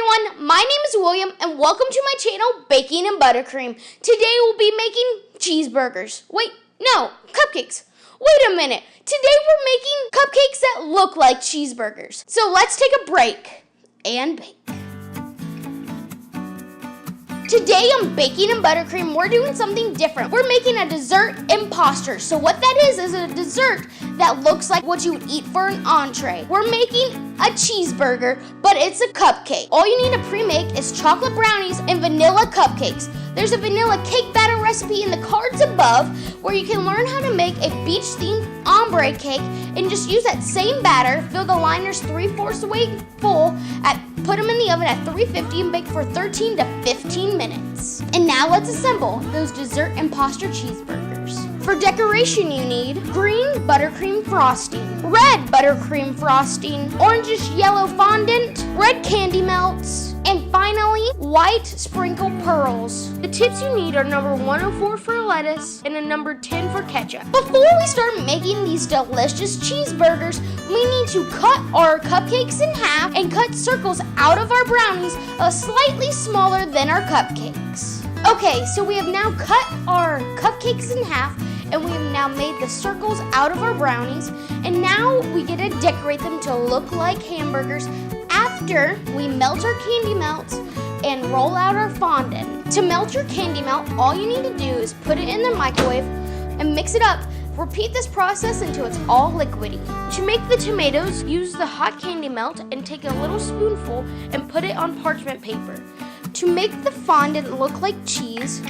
everyone, my name is William and welcome to my channel, Baking and Buttercream. Today we'll be making cheeseburgers. Wait, no, cupcakes. Wait a minute, today we're making cupcakes that look like cheeseburgers. So let's take a break and bake. Today on Baking and Buttercream, we're doing something different. We're making a dessert imposter. So what that is a dessert that looks like what you would eat for an entree. We're making a cheeseburger, but it's a cupcake. All you need to pre-make is chocolate brownies and vanilla cupcakes. There's a vanilla cake batter recipe in the cards above where you can learn how to make a beach-themed ombre cake and just use that same batter, fill the liners 3/4 the way full, put them in the oven at 350 and bake for 13 to 15 minutes. And now let's assemble those dessert imposter cheeseburgers. For decoration you need green buttercream frosting, red buttercream frosting, orangish yellow fondant, red candy melts, and finally, white sprinkled pearls. The tips you need are number 104 for lettuce and a number 10 for ketchup. Before we start making these delicious cheeseburgers, we need to cut our cupcakes in half and cut circles out of our brownies slightly smaller than our cupcakes. Okay, so we have now cut our cupcakes in half and we have now made the circles out of our brownies, and now we get to decorate them to look like hamburgers after we melt our candy melts and roll out our fondant. To melt your candy melt, all you need to do is put it in the microwave and mix it up. Repeat this process until it's all liquidy. To make the tomatoes, use the hot candy melt and take a little spoonful and put it on parchment paper. To make the fondant look like cheese,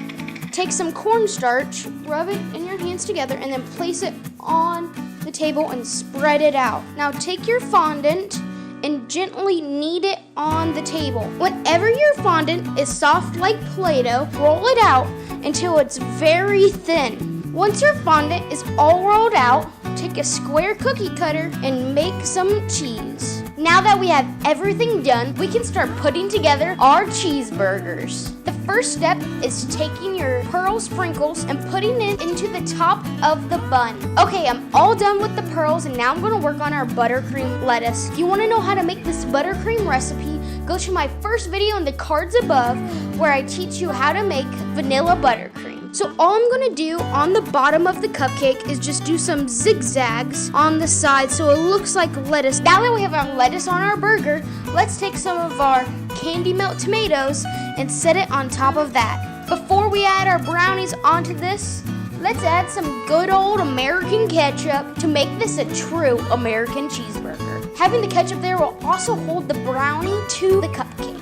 take some cornstarch, rub it in your hands together, and then place it on the table and spread it out. Now take your fondant and gently knead it on the table. Whenever your fondant is soft like Play-Doh, roll it out until it's very thin. Once your fondant is all rolled out, take a square cookie cutter and make some cheese. Now that we have everything done, we can start putting together our cheeseburgers. The first step is taking your pearl sprinkles and putting it into the top of the bun. Okay, I'm all done with the pearls and now I'm gonna work on our buttercream lettuce. If you wanna know how to make this buttercream recipe, go to my first video in the cards above where I teach you how to make vanilla buttercream. So all I'm gonna do on the bottom of the cupcake is just do some zigzags on the side so it looks like lettuce. Now that we have our lettuce on our burger, let's take some of our candy melt tomatoes and set it on top of that. Before we add our brownies onto this, let's add some good old American ketchup to make this a true American cheeseburger. Having the ketchup there will also hold the brownie to the cupcake.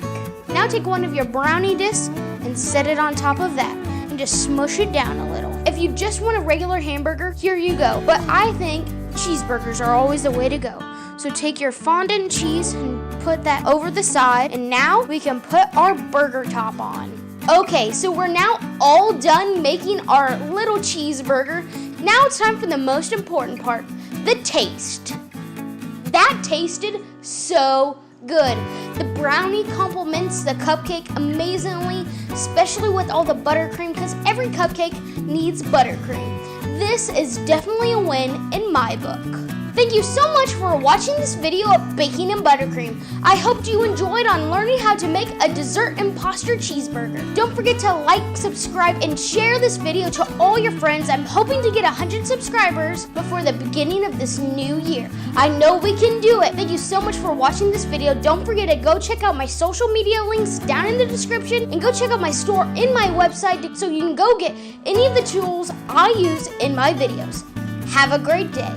Now take one of your brownie discs and set it on top of that. Just smush it down a little. If you just want a regular hamburger, here you go. But I think cheeseburgers are always the way to go. So take your fondant cheese and put that over the side, and now we can put our burger top on. Okay, so we're now all done making our little cheeseburger. Now it's time for the most important part, the taste. That tasted so good. The brownie complements the cupcake amazingly, especially with all the buttercream, because every cupcake needs buttercream. This is definitely a win in my book. Thank you so much for watching this video of Baking and Buttercream. I hope you enjoyed on learning how to make a dessert imposter cheeseburger. Don't forget to like, subscribe, and share this video to all your friends. I'm hoping to get 100 subscribers before the beginning of this new year. I know we can do it. Thank you so much for watching this video. Don't forget to go check out my social media links down in the description and go check out my store in my website so you can go get any of the tools I use in my videos. Have a great day.